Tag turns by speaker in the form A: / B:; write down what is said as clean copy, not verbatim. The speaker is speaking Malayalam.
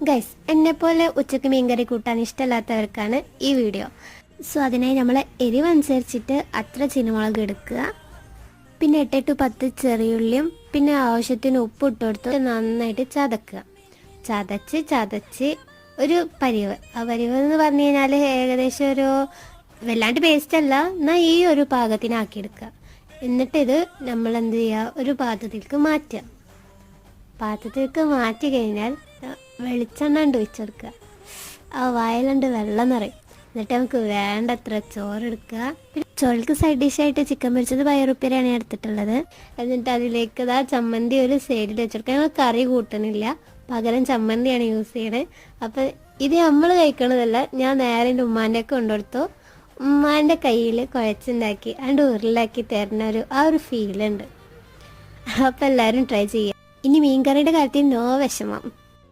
A: ഗൈസ്, എന്നെപ്പോലെ ഉച്ചയ്ക്ക് മീൻകറി കൂട്ടാൻ ഇഷ്ടമില്ലാത്തവർക്കാണ് ഈ വീഡിയോ. സോ അതിനായി നമ്മൾ എരിവനുസരിച്ചിട്ട് അത്ര ചീനമുളക് എടുക്കുക. പിന്നെ 8 to 10 ചെറിയുള്ളിയും പിന്നെ ആവശ്യത്തിന് ഉപ്പ് ഇട്ട് കൊടുത്ത് നന്നായിട്ട് ചതക്കുക. ചതച്ച് ഒരു പരിവ്. ആ പരിവ് എന്ന് പറഞ്ഞു കഴിഞ്ഞാൽ ഏകദേശം ഒരു വല്ലാണ്ട് പേസ്റ്റ് അല്ല, എന്നാൽ ഈ ഒരു പാകത്തിനാക്കിയെടുക്കുക. എന്നിട്ടിത് നമ്മൾ എന്ത് ചെയ്യുക, ഒരു പാത്രത്തിലേക്ക് മാറ്റുക. പാത്രത്തിലേക്ക് മാറ്റി കഴിഞ്ഞാൽ വെളിച്ചെണ്ണ കൊണ്ട് ഒഴിച്ചെടുക്കുക. ആ വായിലുണ്ട് വെള്ളം നിറയും. എന്നിട്ട് നമുക്ക് വേണ്ടത്ര ചോറെടുക്കുക. പിന്നെ ചോറിലേക്ക് സൈഡ് ഡിഷായിട്ട് ചിക്കൻ പൊരിച്ചത് പയറുപ്പേരിയാണ് എടുത്തിട്ടുള്ളത്. എന്നിട്ട് അതിലേക്ക് ചമ്മന്തി ഒരു സൈഡിൽ വെച്ചെടുക്കുക. ഞങ്ങൾ കറി കൂട്ടണില്ല, പകരം ചമ്മന്തിയാണ് യൂസ് ചെയ്യണത്. അപ്പം ഇത് നമ്മൾ കഴിക്കണതല്ല, ഞാൻ നേരെ എൻ്റെ ഉമ്മാൻ്റെ ഒക്കെ കൊണ്ടുകൊടുത്തു. ഉമ്മാൻ്റെ കയ്യിൽ കുഴച്ചുണ്ടാക്കി അതിൻ്റെ ഉരുളാക്കി തരുന്ന ഒരു ഫീലുണ്ട്. അപ്പം എല്ലാവരും ട്രൈ ചെയ്യുക. ഇനി മീൻകറിയുടെ കാര്യത്തിൽ നോ വിഷമം.